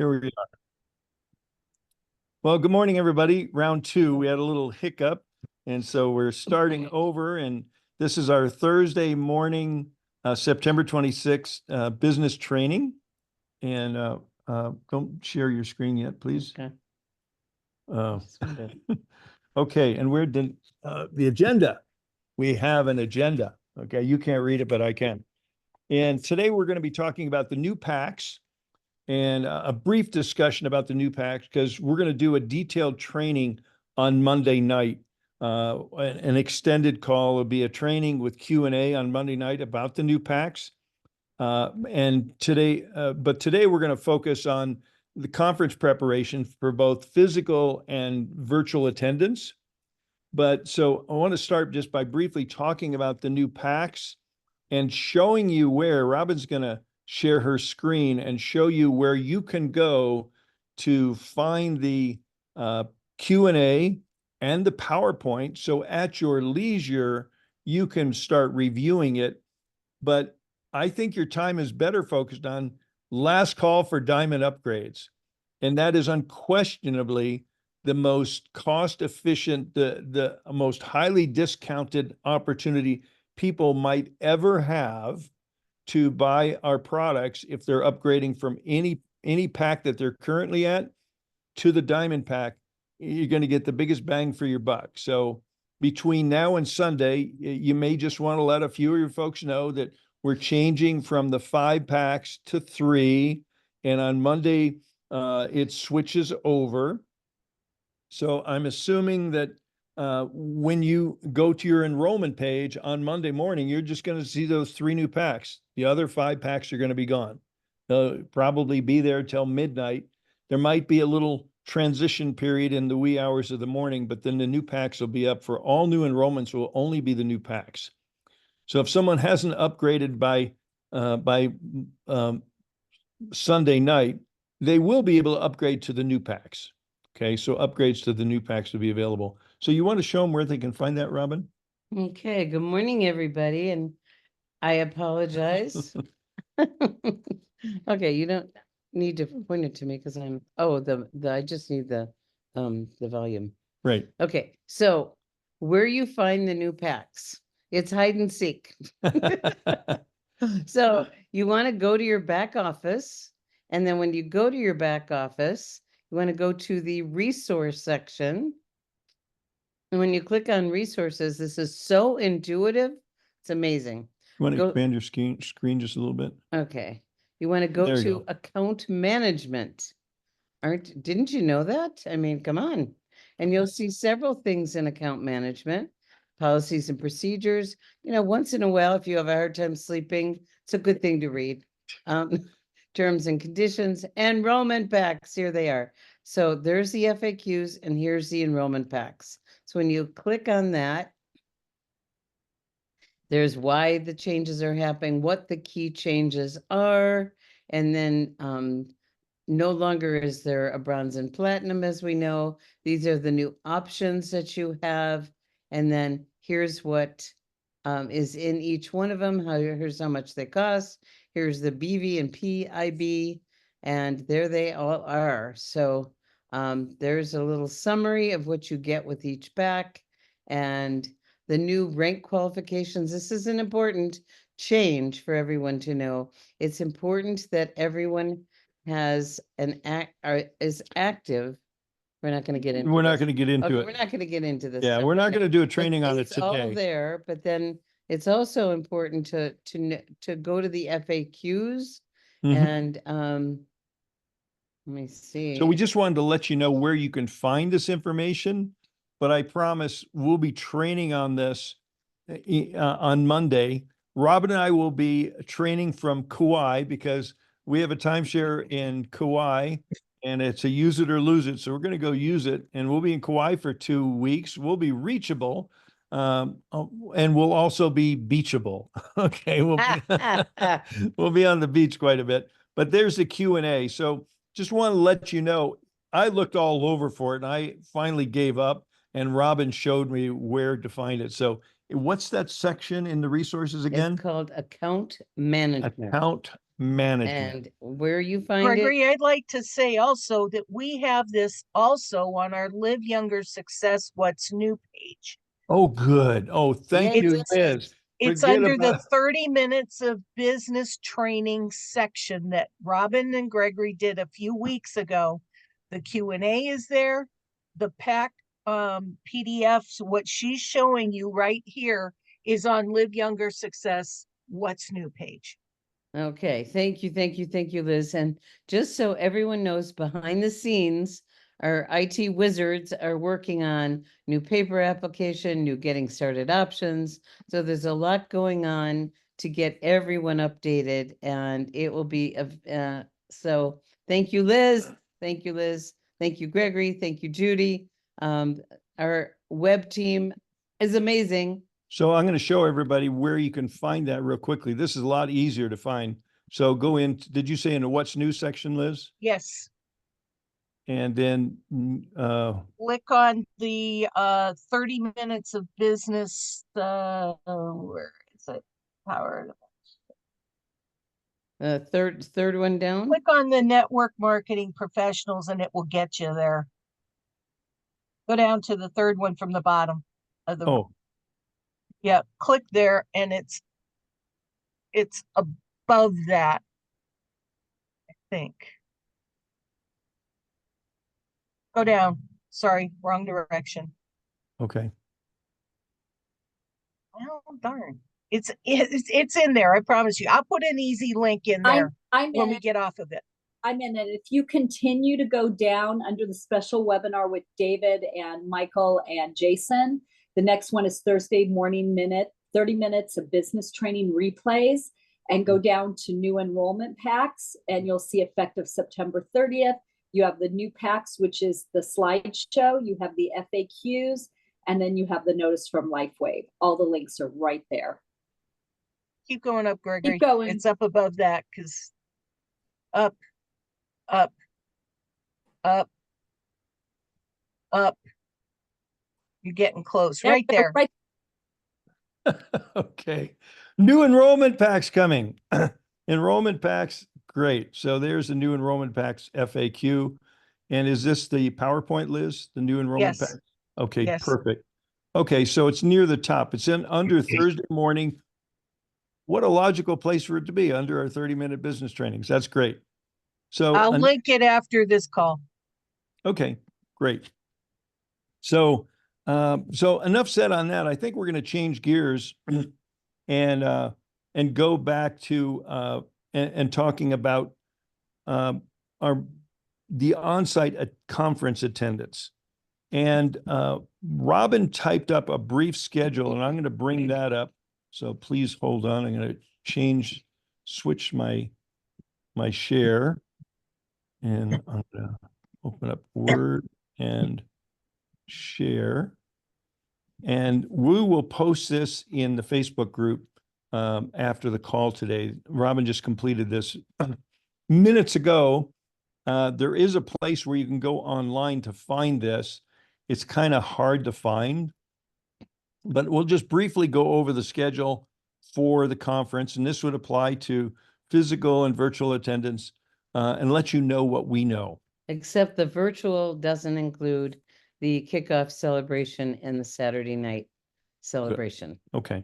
Here we are. Well, good morning, everybody. Round two, we had a little hiccup, and so we're starting over, and this is our Thursday morning, September 26th, business training. And don't share your screen yet, please. Okay. Okay, and we're the agenda. We have an agenda. Okay, you can't read it, but I can. And today we're going to be talking about the new packs and a brief discussion about the new packs, because we're going to do a detailed training on Monday night. An extended call will be a training with Q&A on Monday night about the new packs. But today we're going to focus on the conference preparation for both physical and virtual attendance. But so I want to start just by briefly talking about the new packs and showing you where Robin's going to share her screen and show you where you can go to find the Q&A and the PowerPoint. So at your leisure, you can start reviewing it. But I think your time is better focused on last call for diamond upgrades. And that is unquestionably the most cost efficient, the most highly discounted opportunity people might ever have to buy our products if they're upgrading from any pack that they're currently at to the diamond pack. You're going to get the biggest bang for your buck. So between now and Sunday, you may just want to let a few of your folks know that we're changing from the 5 packs to 3, and on Monday it switches over. So I'm assuming that when you go to your enrollment page on Monday morning, you're just going to see those 3 new packs. The other 5 packs are going to be gone. They'll probably be there till midnight. There might be a little transition period in the wee hours of the morning, but then the new packs will be up. For all new enrollments will only be the new packs. So if someone hasn't upgraded by Sunday night, they will be able to upgrade to the new packs. Okay, so upgrades to the new packs will be available. So you want to show them where they can find that, Robin? Okay, good morning, everybody, and I apologize. Okay, you don't need to point it to me because I'm I just need the volume. Right. Okay, so where you find the new packs, it's hide and seek. So you want to go to your back office, and then when you go to your back office, you want to go to the resource section. And when you click on resources, this is so intuitive. It's amazing. You want to expand your screen just a little bit? Okay. You want to go to account management. Didn't you know that? I mean, come on. And you'll see several things in account management, policies and procedures. You know, once in a while, if you have a hard time sleeping, it's a good thing to read. Terms and conditions, enrollment packs, here they are. So there's the FAQs and here's the enrollment packs. So when you click on that, there's why the changes are happening, what the key changes are, and then no longer is there a bronze and platinum, as we know. These are the new options that you have, and then here's what is in each one of them. Here's how much they cost. Here's the BV and PIB, and there they all are. So there's a little summary of what you get with each pack, and the new rank qualifications. This is an important change for everyone to know. It's important that everyone has is active. We're not going to get into We're not going to get into it. We're not going to get into this. Yeah, we're not going to do a training on it today. It's all there, but then it's also important to go to the FAQs and let me see. So we just wanted to let you know where you can find this information, but I promise we'll be training on this on Monday. Robin and I will be training from Kauai because we have a timeshare in Kauai and it's a use it or lose it. So we're going to go use it, and we'll be in Kauai for 2 weeks. We'll be reachable. And we'll also be beachable. Okay. We'll be on the beach quite a bit, but there's the Q&A. So just want to let you know, I looked all over for it and I finally gave up, and Robin showed me where to find it. So what's that section in the resources again? It's called account management. Account management. And where you find it, Gregory, I'd like to say also that we have this also on our Live Younger Success What's New page. Oh, good. Oh, thank Yeah, you, Liz. It's Forget under the about 30 minutes of business training section that Robin and Gregory did a few weeks ago. The Q&A is there. The pack PDFs, what she's showing you right here is on Live Younger Success What's New page. okay, thank you, Liz. And just so everyone knows, behind the scenes, our IT wizards are working on new paper application, new getting started options. So there's a lot going on to get everyone updated, and it will be, so thank you, Liz. Thank you, Liz. Thank you, Gregory. Thank you, Judy. Our web team is amazing. So I'm going to show everybody where you can find that real quickly. This is a lot easier to find. So go in, did you say in the what's new section, Liz? Yes. And then Click on the 30 minutes of business, where is it? Power. Third one down. Click on the network marketing professionals and it will get you there. Go down to the third one from the bottom of the, oh, yeah, click there and it's above that, I think. Go down. Sorry, wrong direction. okay. Well, darn. It's in there. I promise you. I'll put an easy link in there I'm when in we it. get off of it. I'm in it. If you continue to go down under the special webinar with David and Michael and Jason, the next one is Thursday morning 30 minutes of business training replays, and go down to new enrollment packs, and you'll see effective September 30th. You have the new packs, which is the slideshow. You have the FAQs, and then you have the notice from LifeWave. All the links are right there. Keep going up, Gregory. Keep going. It's up above that because up, up, up, up. You're getting close. Right there. Right. Okay. New enrollment packs coming. Enrollment packs, great. So there's the new enrollment packs FAQ. And is this the PowerPoint, Liz? The new enrollment Yes. pack? Okay, Yes. perfect. Okay, so it's near the top. It's in under Thursday morning. What a logical place for it to be under our 30-minute business trainings. That's great. So I'll link it after this call. okay, great. So so enough said on that. I think we're going to change gears and go back to and talking about the on-site conference attendance. And Robin typed up a brief schedule, and I'm going to bring that up. So please hold on. I'm going to switch my share, and I'm going to open up Word and share. And we will post this in the Facebook group after the call today. Robin just completed this minutes ago. There is a place where you can go online to find this. It's kind of hard to find, but we'll just briefly go over the schedule for the conference. And this would apply to physical and virtual attendance and let you know what we know. Except the virtual doesn't include the kickoff celebration and the Saturday night celebration. Okay.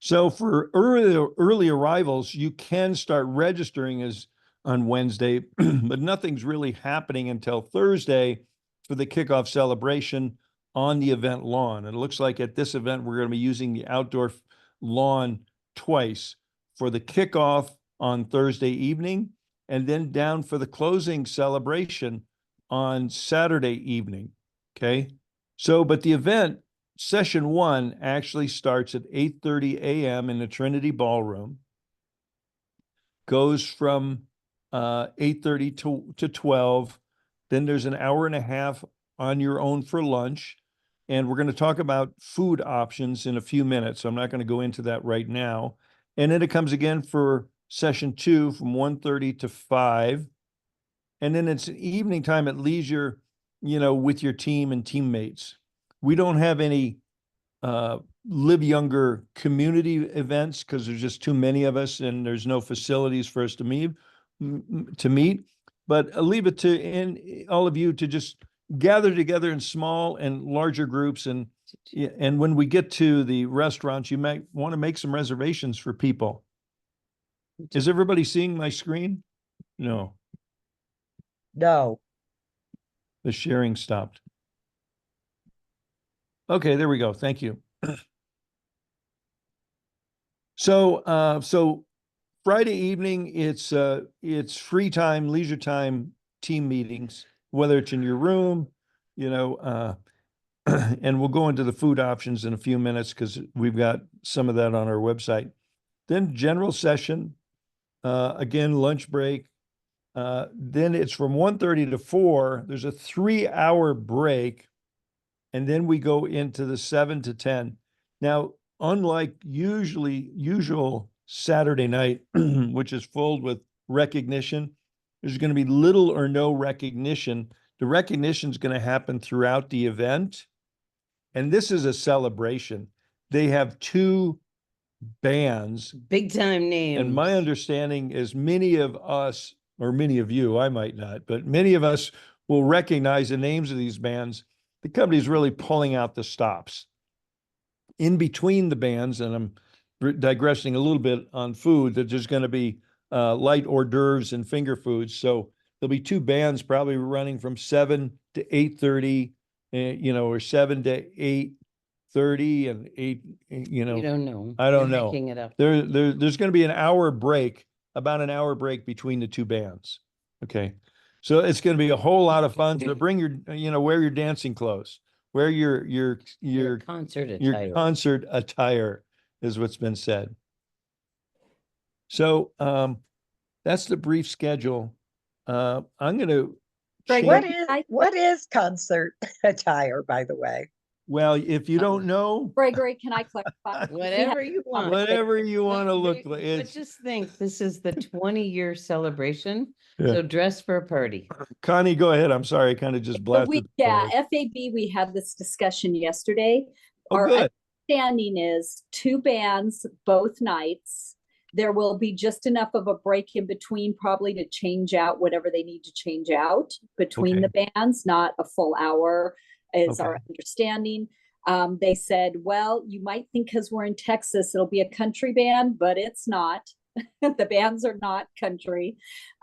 So for early arrivals, you can start registering as on Wednesday, but nothing's really happening until Thursday for the kickoff celebration on the event lawn. And it looks like at this event, we're going to be using the outdoor lawn twice for the kickoff on Thursday evening, and then down for the closing celebration on Saturday evening. Okay. So, but the event, session 1 actually starts at 8:30 a.m. in the Trinity Ballroom, goes from 8:30 to 12. Then there's an hour and a half on your own for lunch. And we're going to talk about food options in a few minutes. So I'm not going to go into that right now. And then it comes again for session 2 from 1:30 to 5. And then it's an evening time at leisure, with your team and teammates. We don't have any Live Younger community events because there's just too many of us and there's no facilities for us to meet. But I'll leave it to all of you to just gather together in small and larger groups. And when we get to the restaurants, you might want to make some reservations for people. Is everybody seeing my screen? No, No. the sharing stopped. Okay, there we go. Thank you. So Friday evening, it's free time, leisure time team meetings, whether it's in your room, and we'll go into the food options in a few minutes because we've got some of that on our website. Then general session, again, lunch break. Then it's from 1:30 to 4. There's a 3-hour break. And then we go into the 7 to 10. Now, unlike usual Saturday night, which is filled with recognition, there's going to be little or no recognition. The recognition is going to happen throughout the event. And this is a celebration. They have 2 bands. Big time names. And my understanding is many of us, or many of you, I might not, but many of us will recognize the names of these bands. The company's really pulling out the stops. In between the bands, and I'm digressing a little bit on food, that there's going to be light hors d'oeuvres and finger foods. So there'll be 2 bands probably running from 7 to 8:30, or 7 to 8:30 and 8, You don't know. I don't You're know. making it up. There's going to be about an hour break between the 2 bands. Okay. So it's going to be a whole lot of fun. So bring your, wear your dancing clothes, wear your Concert your attire. concert attire is what's been said. So that's the brief schedule. I'm going to Greg, What is concert attire, by the way? well, if you don't know, Gregory, can I clarify? Whatever you want. whatever you want to look like, But it's just think, this is the 20-year celebration. Yeah. So dress for a party. Connie, go ahead. I'm sorry, I kind of just blasted. FAB, we had this discussion yesterday. Oh, Our good. understanding is 2 bands both nights. There will be just enough of a break in between, probably to change out whatever they need to change out between the bands, not a full hour is our understanding. They said, well, you might think because we're in Texas, it'll be a country band, but it's not. The bands are not country.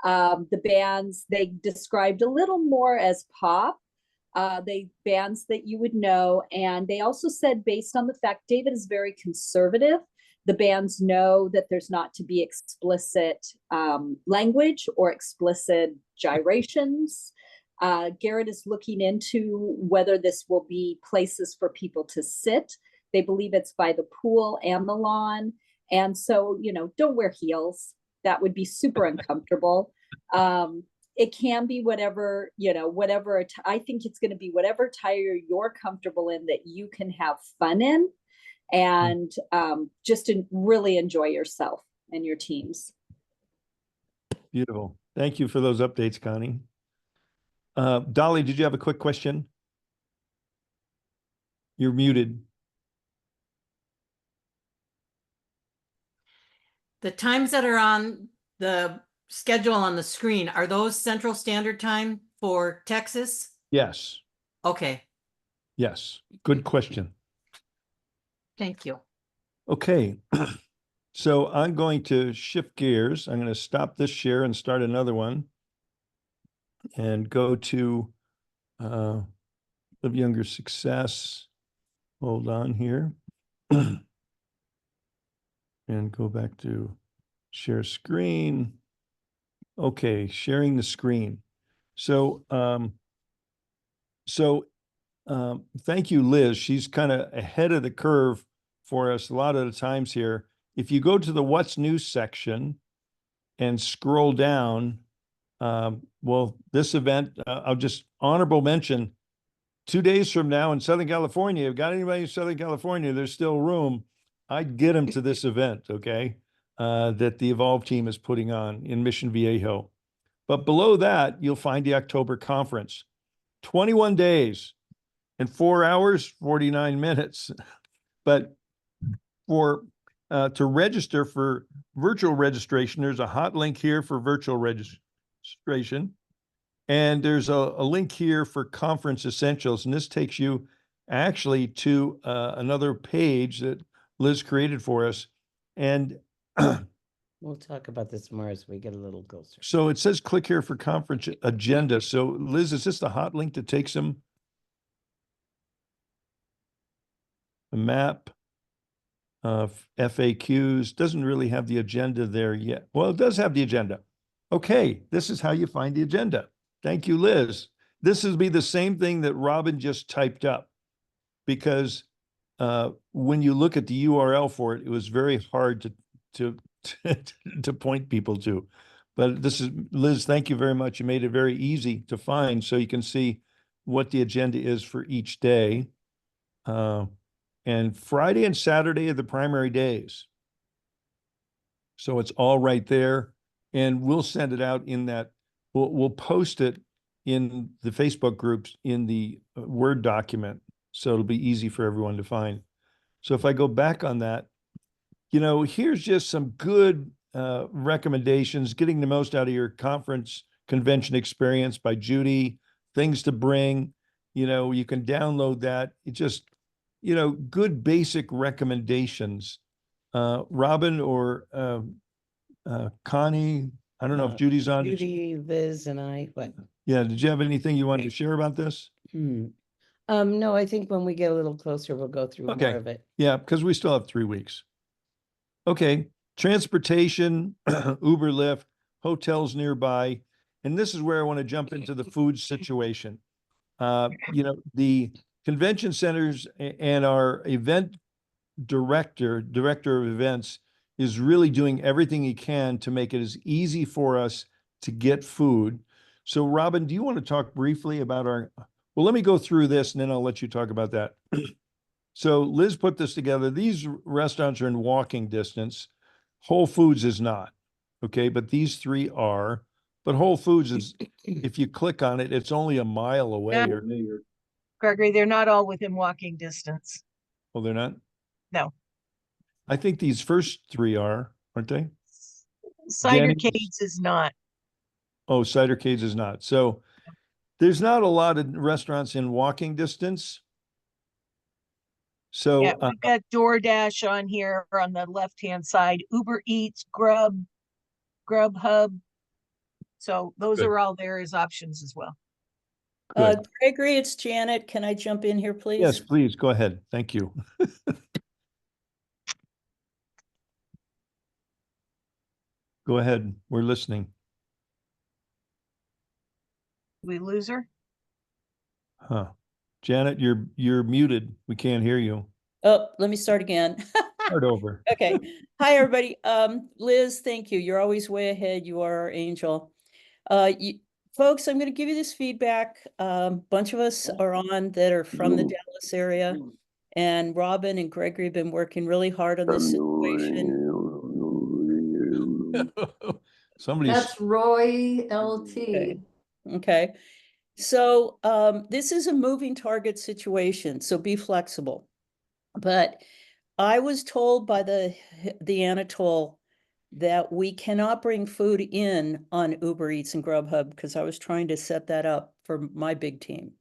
The bands they described a little more as pop. They bands that you would know. And they also said, based on the fact David is very conservative, the bands know that there's not to be explicit language or explicit gyrations. Garrett is looking into whether this will be places for people to sit. They believe it's by the pool and the lawn. And so, don't wear heels. That would be super uncomfortable. It can be whatever, I think it's going to be whatever attire you're comfortable in that you can have fun in and just to really enjoy yourself and your teams. Beautiful. Thank you for those updates, Connie. Dolly, did you have a quick question? You're muted. The times that are on the schedule on the screen, are those Central Standard Time for Texas? Yes. Okay, Yes. Good question. thank you. Okay. So I'm going to shift gears. I'm going to stop this share and start another one and go to Live Younger Success. Hold on here. And go back to share screen. Okay, sharing the screen. So thank you, Liz. She's kind of ahead of the curve for us a lot of the times here. If you go to the What's New section and scroll down, well, this event, I'll just honorable mention, 2 days from now in Southern California, if you've got anybody in Southern California, there's still room. I'd get them to this event, okay, that the Evolve team is putting on in Mission Viejo. But below that, you'll find the October conference. 21 days and 4 hours, 49 minutes. But to register for virtual registration. There's a hot link here for virtual registration. And there's a link here for conference essentials. And this takes you actually to another page that Liz created for us. And We'll talk about this more as we get a little closer. so it says click here for conference agenda. So Liz, is this the hot link that takes them? A map of FAQs doesn't really have the agenda there yet. Well, it does have the agenda. Okay, this is how you find the agenda. Thank you, Liz. This will be the same thing that Robin just typed up, because when you look at the URL for it, it was very hard to point people to. But this is, Liz, thank you very much. You made it very easy to find, so you can see what the agenda is for each day. And Friday and Saturday are the primary days. So it's all right there. And we'll send it out in that, we'll post it in the Facebook groups in the Word document. So it'll be easy for everyone to find. So if I go back on that, you know, here's just some good recommendations: getting the most out of your conference convention experience by Judy, things to bring. You know, you can download that. It just, you know, good basic recommendations. Robin or Connie, I don't know if Judy's on. Judy, Liz, and I, what? Yeah, did you have anything you wanted to share about this? No, I think when we get a little closer, we'll go through Okay. more of it. Yeah, because we still have 3 weeks. Okay, transportation, Uber, Lyft, hotels nearby. And this is where I want to jump into the food situation. You know, the convention centers and our event director of events is really doing everything he can to make it as easy for us to get food. So Robin, do you want to talk briefly about well, let me go through this and then I'll let you talk about that. So Liz put this together. These restaurants are in walking distance. Whole Foods is not, okay? But these 3 are. But Whole Foods is, if you click on it, it's only a mile away. Gregory, they're not all within walking distance. Oh, they're not? No. I think these first 3 are, aren't they? Cidercades is not. Oh, Cidercades is not. So there's not a lot of restaurants in walking distance. So Yeah, we've got DoorDash on here on the left-hand side, Uber Eats, Grubhub. So those Good. are all there as options as well. Good. Gregory, it's Janet. Can I jump in here, please? Yes, please, go ahead. Thank you. Go ahead, we're listening. We lose her? Huh. Janet, you're muted. We can't hear you. Oh, let me start again. Start over. Okay. Hi, everybody. Liz, thank you. You're always way ahead. You are our angel. Folks, I'm going to give you this feedback. Bunch of us are on that are from the Dallas area, and Robin and Gregory have been working really hard on this situation. Somebody's That's Roy LT. Okay. So this is a moving target situation, so be flexible. But I was told by the Anatole that we cannot bring food in on Uber Eats and Grubhub, because I was trying to set that up for my big team,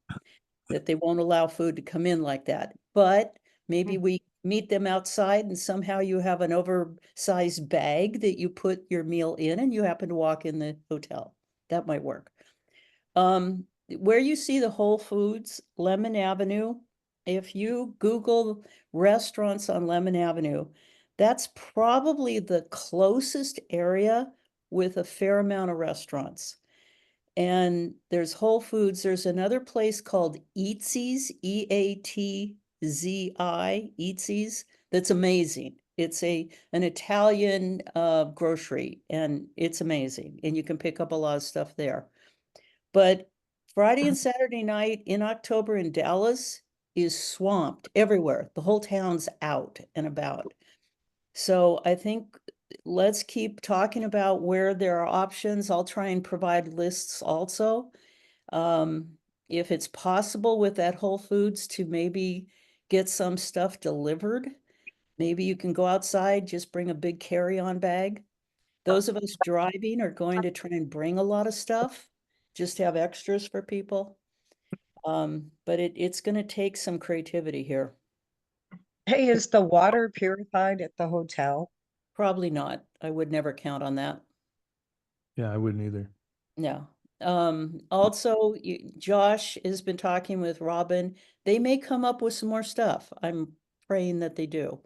that they won't allow food to come in like that. But maybe we meet them outside and somehow you have an oversized bag that you put your meal in and you happen to walk in the hotel. That might work. Where you see the Whole Foods, Lemon Avenue, if you Google restaurants on Lemon Avenue, that's probably the closest area with a fair amount of restaurants. And there's Whole Foods. There's another place called Eatzi's, Eatzi, Eatzi's, that's amazing. It's an Italian grocery, and it's amazing. And you can pick up a lot of stuff there. But Friday and Saturday night in October in Dallas is swamped everywhere. The whole town's out and about. So I think let's keep talking about where there are options. I'll try and provide lists also. If it's possible with that Whole Foods to maybe get some stuff delivered, Maybe you can go outside, just bring a big carry-on bag. Those of us driving are going to try and bring a lot of stuff, just to have extras for people. But it's gonna take some creativity here. Hey, is the water purified at the hotel? Probably not. I would never count on that. Yeah, I wouldn't either. No. Also, Josh has been talking with Robin. They may come up with some more stuff. I'm praying that they do.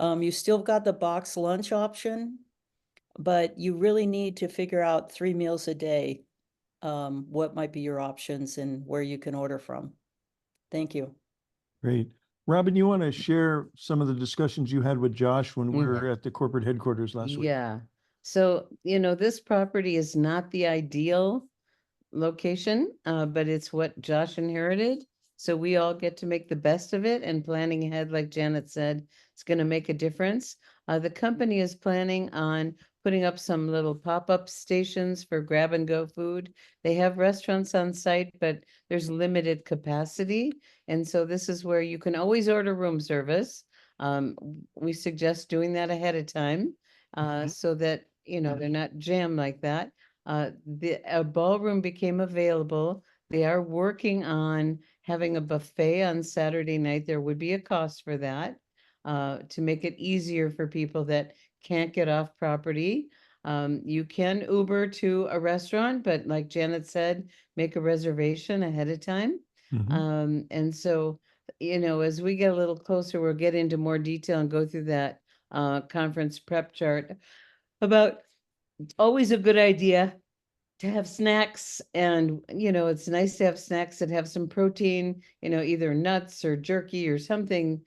You still got the box lunch option, but you really need to figure out 3 meals a day. What might be your options and where you can order from. Thank you. Great. Robin, you want to share some of the discussions you had with Josh when we were at the corporate headquarters last week? Yeah. So, this property is not the ideal location, but it's what Josh inherited. So we all get to make the best of it, and planning ahead, like Janet said, it's going to make a difference. The company is planning on putting up some little pop-up stations for grab and go food. They have restaurants on site, but there's limited capacity. And so this is where you can always order room service. We suggest doing that ahead of time, so that, they're not jammed like that. A ballroom became available. They are working on having a buffet on Saturday night. There would be a cost for that, to make it easier for people that can't get off property. You can Uber to a restaurant, but like Janet said, make a reservation ahead of time. Mhm. And so, as we get a little closer, we'll get into more detail and go through that conference prep chart about. It's always a good idea to have snacks, and it's nice to have snacks that have some protein, either nuts or jerky or something,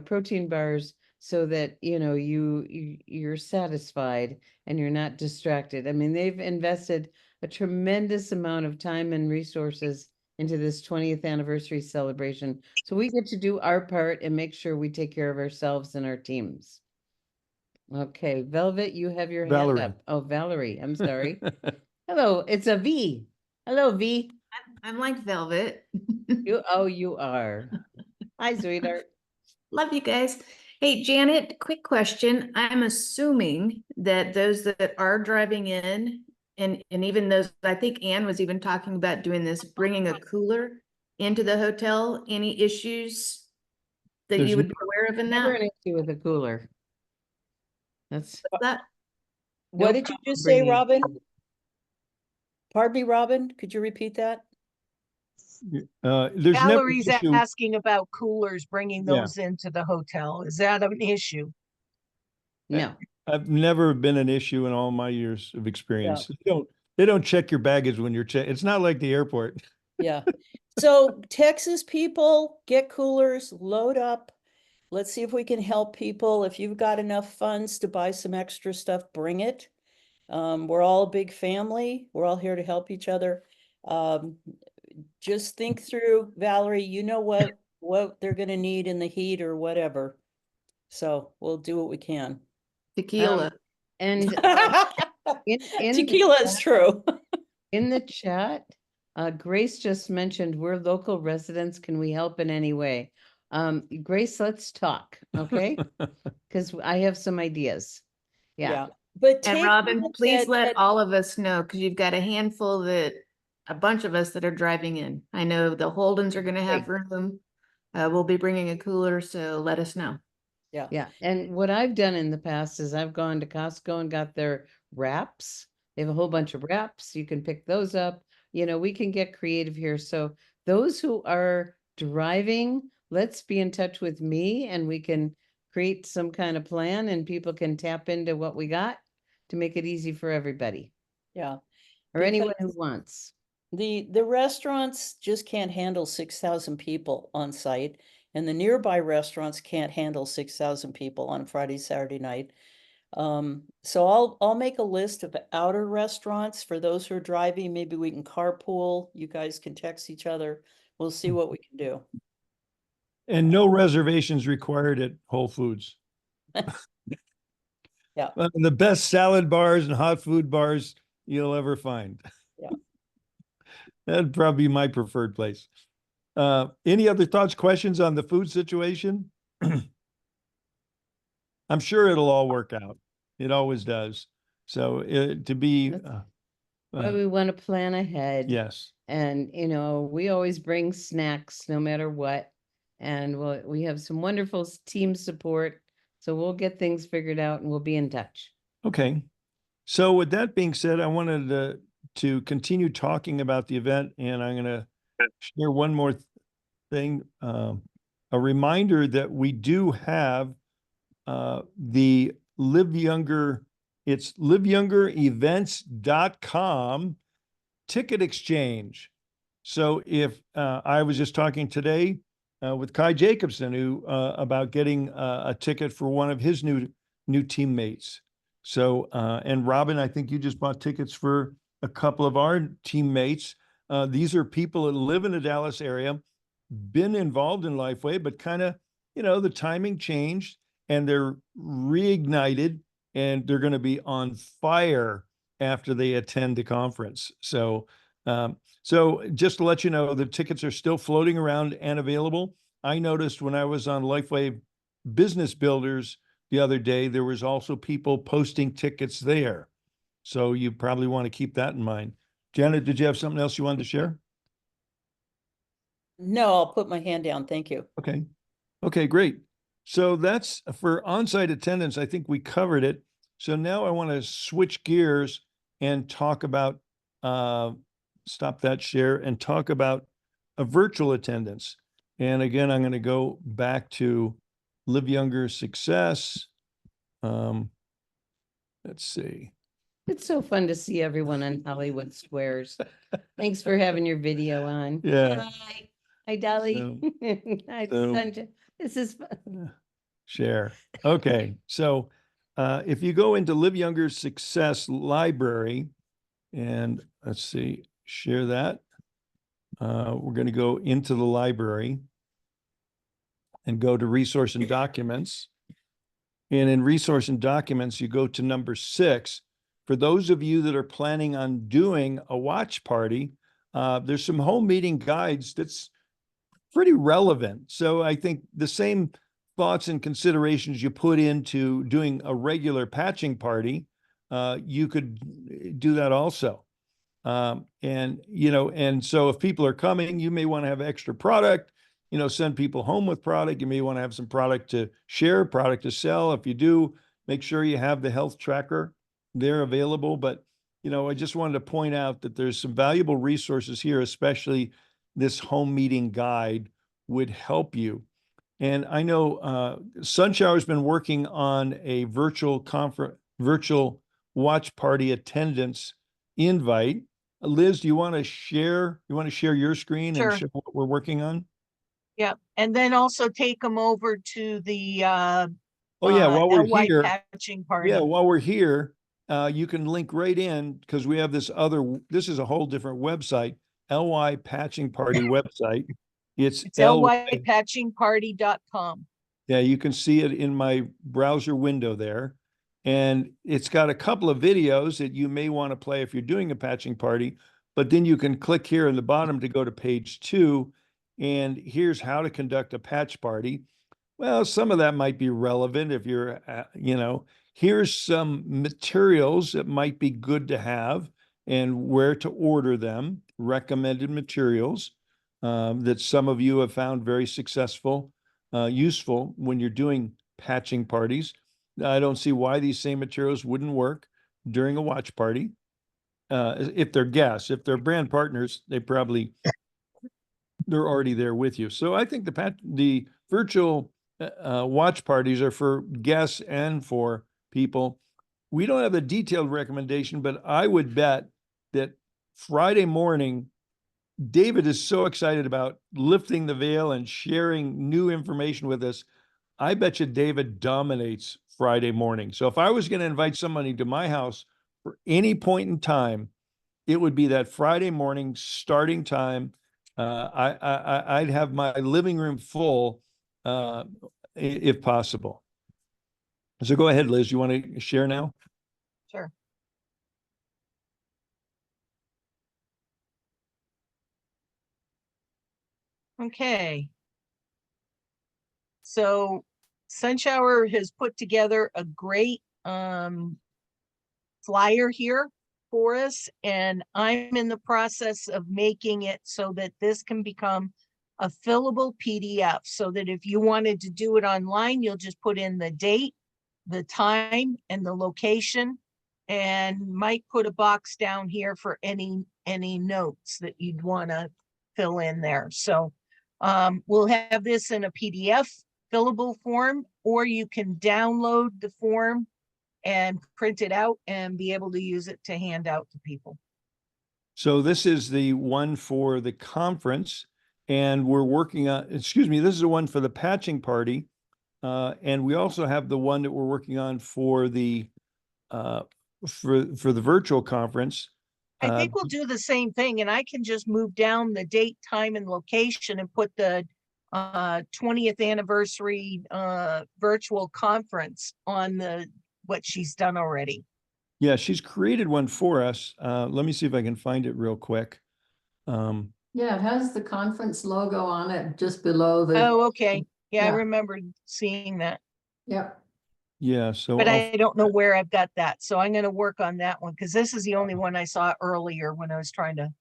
protein bars, so that you're satisfied and you're not distracted. I mean, they've invested a tremendous amount of time and resources into this 20th anniversary celebration, so we get to do our part and make sure we take care of ourselves and our teams. Okay, Velvet, you have your hand Valerie. up. Oh, Valerie, I'm sorry. Hello, it's a V. Hello, V. I'm like Velvet. You are. Hi, sweetheart. Love you guys. Hey, Janet, quick question. I'm assuming that those that are driving in, and even those, I think Anne was even talking about doing this, bringing a cooler into the hotel. Any issues that There's you would be aware of in Never that? an issue with a cooler. That's That no What did you problem just say, bringing- Robin? Pardon me, Robin? Could you repeat that? There's never an Valerie's issue. asking about coolers, bringing Yeah. those into the hotel. Is that an issue? No. I've never been an issue in all my years of experience. They don't check your baggage when you're it's not like the airport. Yeah. So Texas people, get coolers, load up. Let's see if we can help people. If you've got enough funds to buy some extra stuff, bring it. We're all a big family. We're all here to help each other. Just think through, Valerie, you know what they're gonna need in the heat or whatever. So we'll do what we can. tequila. And in Tequila is true. in the chat, Grace just mentioned we're local residents. Can we help in any way? Grace, let's talk, okay? Because I have some ideas. Yeah. But And take Robin, note please that- let that- all of us know, because you've got a bunch of us that are driving in. I know the Holdens are gonna have room. We'll be bringing a cooler, so let us know. Yeah. Yeah, and what I've done in the past is I've gone to Costco and got their wraps. They have a whole bunch of wraps. You can pick those up. We can get creative here. So those who are driving, let's be in touch with me and we can create some kind of plan, and people can tap into what we got to make it easy for everybody, Yeah. or anyone who Because wants. the restaurants just can't handle 6,000 people on site, and the nearby restaurants can't handle 6,000 people on Friday, Saturday night. So I'll make a list of outer restaurants for those who are driving. Maybe we can carpool. You guys can text each other. We'll see what we can do. And no reservations required at Whole Foods. Yeah. The best salad bars and hot food bars you'll ever find. Yeah. That'd probably be my preferred place. Any other thoughts, questions on the food situation? I'm sure it'll all work out. It always does. So to be, That's But we want to plan ahead. yes. And, we always bring snacks no matter what. And we have some wonderful team support. So we'll get things figured out and we'll be in touch. Okay. So with that being said, I wanted to continue talking about the event, and I'm going to share one more thing. A reminder that we do have the Live Younger, it's liveyoungerevents.com ticket exchange. So if I was just talking today with Kai Jacobson, who about getting a ticket for one of his new teammates. So and Robin, I think you just bought tickets for a couple of our teammates. These are people that live in the Dallas area, been involved in Lifeway, but kind of, the timing changed and they're reignited and they're going to be on fire after they attend the conference. So just to let you know, the tickets are still floating around and available. I noticed when I was on Lifeway Business Builders the other day, there was also people posting tickets there. So you probably want to keep that in mind. Janet, did you have something else you wanted to share? No, I'll put my hand down. Thank you. Okay. Okay, great. So that's for on-site attendance. I think we covered it. So now I want to switch gears and talk about, stop that share and talk about a virtual attendance. And again, I'm going to go back to Live Younger Success. Let's see. It's so fun to see everyone on Hollywood Squares. Thanks for having your video on. Yeah. Hi. Hi, Dolly. Hi, so- Sanjay. This is fun. Share. Okay. So if you go into Live Younger Success Library, and let's see, share that. We're going to go into the library and go to Resource and Documents. And in Resource and Documents, you go to number 6. For those of you that are planning on doing a watch party, there's some home meeting guides that's pretty relevant. So I think the same thoughts and considerations you put into doing a regular patching party, you could do that also. And so if people are coming, you may want to have extra product, send people home with product. You may want to have some product to share, product to sell. If you do, make sure you have the health tracker there available. But, I just wanted to point out that there's some valuable resources here, especially this home meeting guide would help you. And I know Sunshower's been working on a virtual watch party attendance invite. Liz, do you want to share? You want to share your screen Sure. and show what we're working on? Yeah, and then also take them over to the Oh yeah, while we're LY here, patching party. yeah, while we're here, you can link right in because we have this is a whole different website, LY Patching Party website. It's lypatchingparty.com. Yeah, you can see it in my browser window there. And it's got a couple of videos that you may want to play if you're doing a patching party, but then you can click here in the bottom to go to page 2. And here's how to conduct a patch party. Well, some of that might be relevant if you're, here's some materials that might be good to have and where to order them, recommended materials that some of you have found very successful, useful when you're doing patching parties. I don't see why these same materials wouldn't work during a watch party. If they're guests, if they're brand partners, they're already there with you. So I think the virtual watch parties are for guests and for people. We don't have a detailed recommendation, but I would bet that Friday morning, David is so excited about lifting the veil and sharing new information with us. I bet you David dominates Friday morning. So if I was going to invite somebody to my house for any point in time, it would be that Friday morning starting time. I'd have my living room full if possible. So go ahead, Liz. You want to share now? Sure. Okay. So Sunshower has put together a great flyer here for us, and I'm in the process of making it so that this can become a fillable PDF, so that if you wanted to do it online, you'll just put in the date, the time, and the location, and might put a box down here for any notes that you'd want to fill in there. So we'll have this in a PDF fillable form, or you can download the form and print it out and be able to use it to hand out to people. So this is the one for the conference, and we're working on, excuse me, this is the one for the patching party. And we also have the one that we're working on for the for the virtual conference. I think we'll do the same thing, and I can just move down the date, time, and location and put the 20th anniversary virtual conference on the what she's done already. Yeah, she's created one for us. Let me see if I can find it real quick. Yeah, it has the conference logo on it just below the. Oh, okay. Yeah, I Yeah. remember seeing that, Yep. Yeah, so but I'll- I don't know where I've got that. So I'm going to work on that one, because this is the only one I saw earlier when I was trying to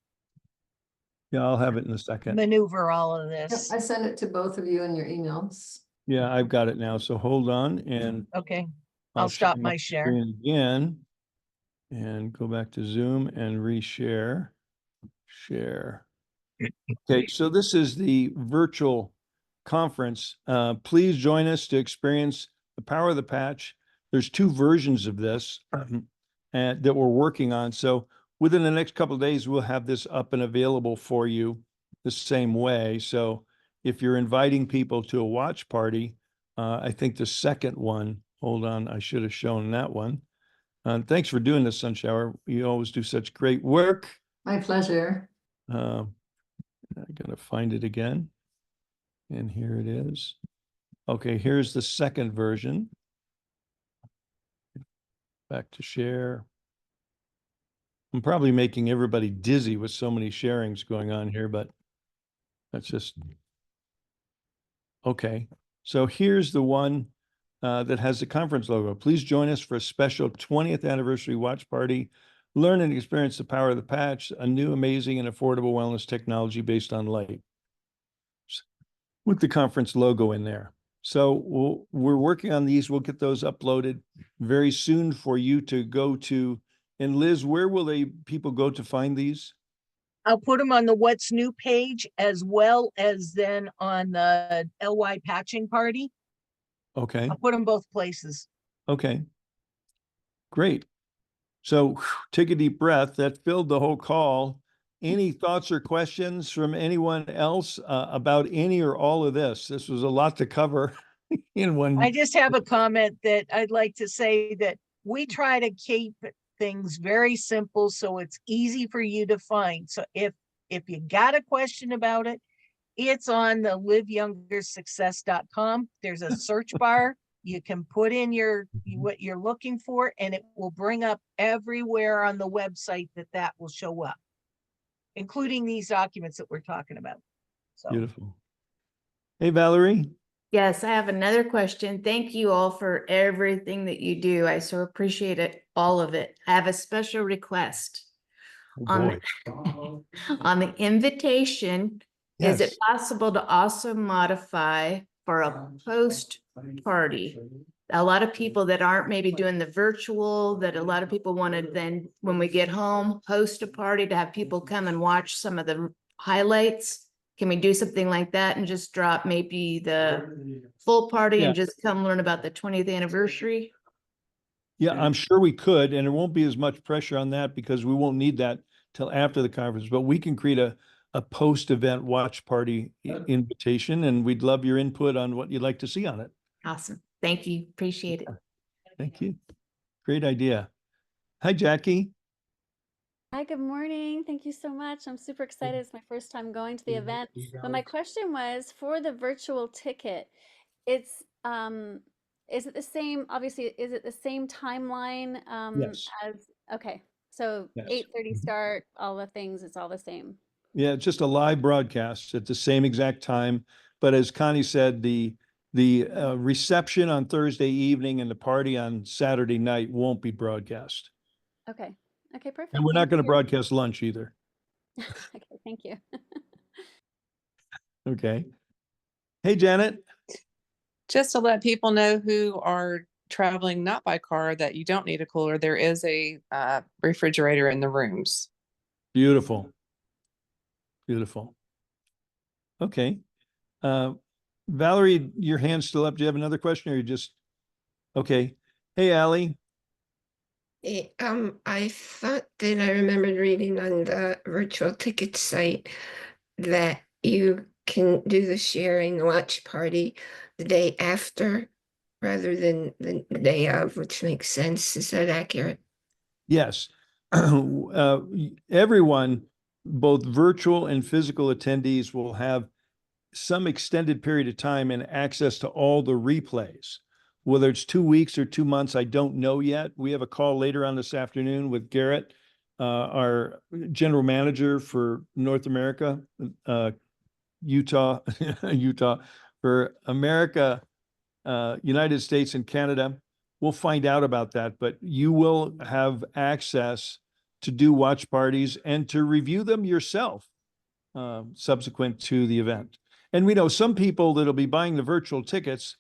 yeah, I'll have it in a second. maneuver all of Yep, this. I sent it to both of you in your emails. Yeah, I've got it now. So hold on, and Okay, I'll stop my share. screen again and go back to Zoom and reshare. Share. Okay, so this is the virtual conference. Please join us to experience the power of the patch. There's two versions of this and that we're working on. So within the next couple of days, we'll have this up and available for you the same way. So if you're inviting people to a watch party, I think the second one, hold on, I should have shown that one. Thanks for doing this, Sunshower. You always do such great work. My pleasure. I gotta find it again. And here it is. Okay, here's the second version. Back to share. I'm probably making everybody dizzy with so many sharings going on here, but that's just. Okay, so here's the one that has the conference logo. Please join us for a special 20th anniversary watch party. Learn and experience the power of the patch, a new, amazing, and affordable wellness technology based on light, with the conference logo in there. So we're working on these. We'll get those uploaded very soon for you to go to. And Liz, where will people go to find these? I'll put them on the What's New page, as well as then on the LY patching party. Okay, I'll put them both places. okay. Great. So take a deep breath. That filled the whole call. Any thoughts or questions from anyone else about any or all of this? This was a lot to cover in one. I just have a comment that I'd like to say, that we try to keep things very simple so it's easy for you to find. So if you got a question about it, it's on the liveyoungersuccess.com. There's a search bar. You can put in what you're looking for, and it will bring up everywhere on the website that will show up, including these documents that we're talking about. So Beautiful. Hey, Valerie. Yes, I have another question. Thank you all for everything that you do. I so appreciate it, all of it. I have a special request. Oh, On boy. on the invitation, is it Yes. possible to also modify for a post party? A lot of people that aren't maybe doing the virtual, that a lot of people wanted then, when we get home, host a party to have people come and watch some of the highlights. Can we do something like that and just drop maybe the full party Yeah. and just come learn about the 20th anniversary? Yeah, I'm sure we could, and there won't be as much pressure on that because we won't need that till after the conference, but we can create a post-event watch party invitation, and we'd love your input on what you'd like to see on it. Awesome. Thank you. Appreciate it. Thank you. Great idea. Hi, Jackie. Hi, good morning. Thank you so much. I'm super excited. It's my first time going to the event. But my question was, for the virtual ticket, it's is it the same, obviously, is it the same timeline Yes. as, okay, so Yes. 8:30 Mhm. start, all the things, it's all the same. Yeah, it's just a live broadcast at the same exact time. But as Connie said, the The reception on Thursday evening and the party on Saturday night won't be broadcast. Okay. Okay, perfect. And we're not Thank going to you. broadcast lunch either. Okay, thank you. Okay. Hey, Janet. Just to let people know who are traveling not by car that you don't need a cooler, there is a refrigerator in the rooms. Beautiful. Beautiful. Okay. Valerie, your hand's still up. Do you have another question or you just, okay. Hey, Allie. I thought that I remembered reading on the virtual ticket site that you can do the sharing watch party the day after rather than the day of, which makes sense. Is that accurate? Yes. Everyone, both virtual and physical attendees, will have some extended period of time and access to all the replays. Whether it's 2 weeks or 2 months, I don't know yet. We have a call later on this afternoon with Garrett, our general manager for North America, Utah, for America, United States and Canada. We'll find out about that, but you will have access to do watch parties and to review them yourself subsequent to the event. And we know some people that'll be buying the virtual tickets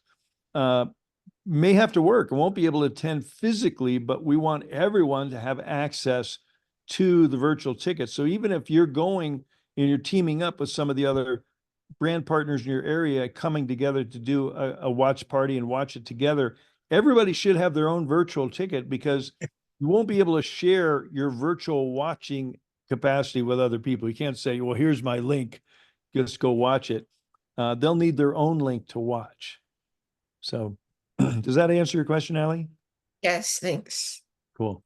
may have to work and won't be able to attend physically, but we want everyone to have access to the virtual tickets. So even if you're going and you're teaming up with some of the other brand partners in your area coming together to do a watch party and watch it together, everybody should have their own virtual ticket because you won't be able to share your virtual watching capacity with other people. You can't say, well, here's my link, just go watch it. They'll need their own link to watch. So does that answer your question, Allie? Yes, thanks. Cool.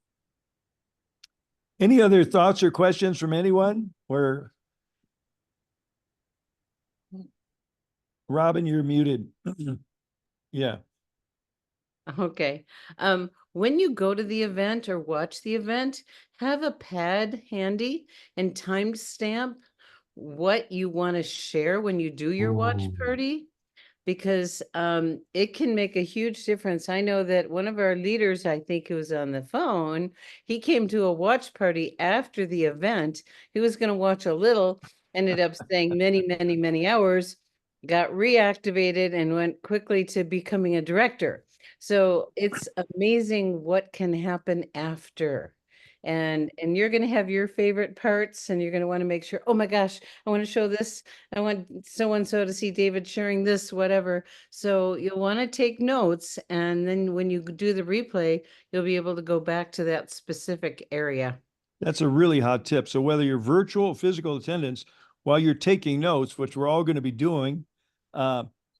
Any other thoughts or questions from anyone? Or Robin, you're muted. Yeah. Okay. When you go to the event or watch the event, have a pad handy and timestamp what you want to share when you do your watch Ooh. party, because it can make a huge difference. I know that one of our leaders, I think it was on the phone, he came to a watch party after the event. He was going to watch a little, ended up staying many, many, many hours, got reactivated and went quickly to becoming a director. So it's amazing what can happen after. And you're going to have your favorite parts and you're going to want to make sure, oh my gosh, I want to show this. I want so-and-so to see David sharing this, whatever. So you'll want to take notes. And then when you do the replay, you'll be able to go back to that specific area. That's a really hot tip. So whether you're virtual or physical attendance, while you're taking notes, which we're all going to be doing,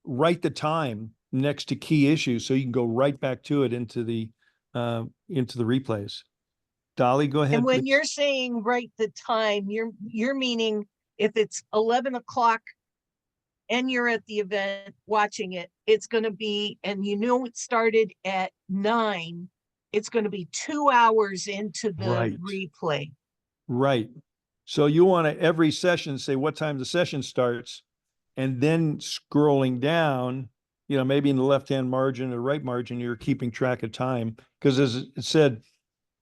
write the time next to key issues so you can go right back to it into the replays. Dolly, go ahead. And when please. you're saying write the time, you're meaning if it's 11 o'clock and you're at the event watching it, it's going to be, and you know it started at 9, it's going to be 2 hours into the Right. replay. Right. So you want to every session say what time the session starts, and then scrolling down, maybe in the left-hand margin or right margin, you're keeping track of time. Because as it said,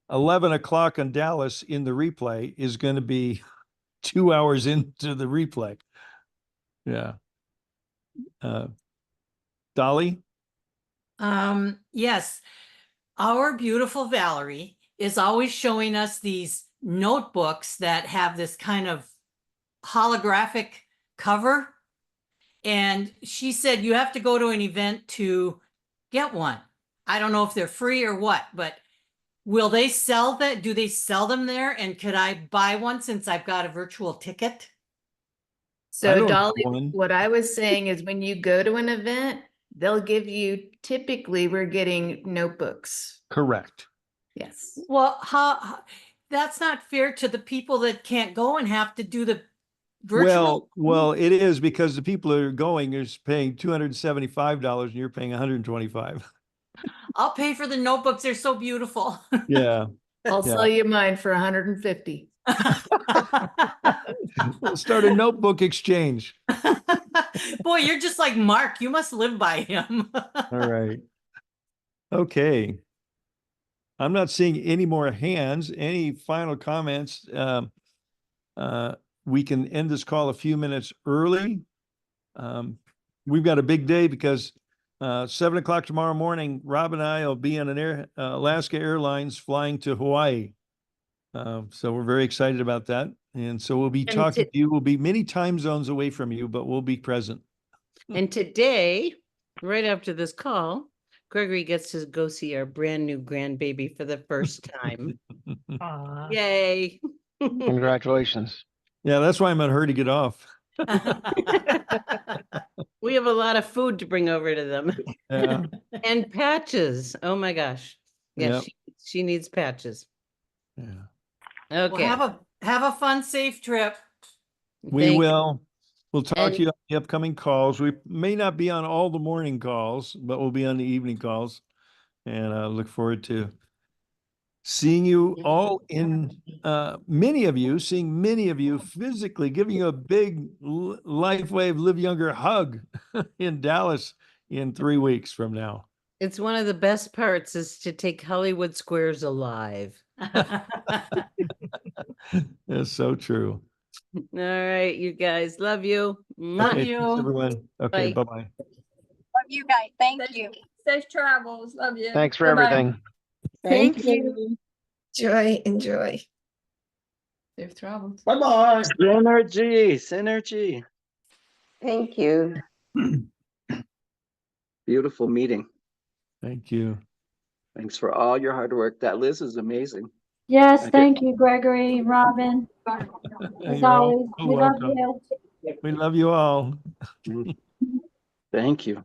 11 o'clock on Dallas in the replay is going to be 2 hours into the replay. Yeah. Dolly? Yes, our beautiful Valerie is always showing us these notebooks that have this kind of holographic cover. And she said you have to go to an event to get one. I don't know if they're free or what, but will they sell that? Do they sell them there? And could I buy one since I've got a virtual ticket? I don't So have Dolly, one. what I was saying is when you go to an event, they'll give you, typically we're getting notebooks. Correct. Yes. Well, that's not fair to the people that can't go and have to do the virtual. Well, it is because the people that are going is paying $275 and you're paying $125. I'll pay for the notebooks. They're so beautiful. Yeah. I'll Yeah. sell you mine for 150. We'll start a notebook exchange. Boy, you're just like Mark. You must live by him. All right. Okay. I'm not seeing any more hands. Any final comments? We can end this call a few minutes early. We've got a big day because 7 o'clock tomorrow morning, Rob and I will be on an Alaska Airlines flying to Hawaii. So we're very excited about that. And so we'll be And talking to you. We'll be many time zones away from you, but we'll be present. And today, right after this call, Gregory gets to go see our brand new grandbaby for the first time. Aw. Yay. Congratulations. Yeah, that's why I'm in a hurry to get off. We have a lot of food to bring over to them. Yeah. And patches. Oh my gosh. Yeah, Yep. she needs patches. Yeah. Well, Okay. have a fun, safe trip. We Thank- will. We'll talk And- to you on the upcoming calls. We may not be on all the morning calls, but we'll be on the evening calls. And I look forward to seeing you all seeing many of you physically, giving you a big Life Wave Live Younger hug in Dallas in 3 weeks from now. It's one of the best parts is to take Hollywood Squares alive. That's so true. All right, you guys. Love you. Love Okay, you. thanks, everyone. Okay, Bye. bye-bye. Love you guys. Thank you. Safe travels. Love you. Thanks for Bye-bye. everything. Thank you. Enjoy, enjoy. Safe travels. Bye-bye. Synergy. Thank you. Beautiful meeting. Thank you. Thanks for all your hard work. That Liz is amazing. Yes, Okay. thank you, Gregory, Robin. As You're all always, so we love welcome. you. We love you all. Thank you.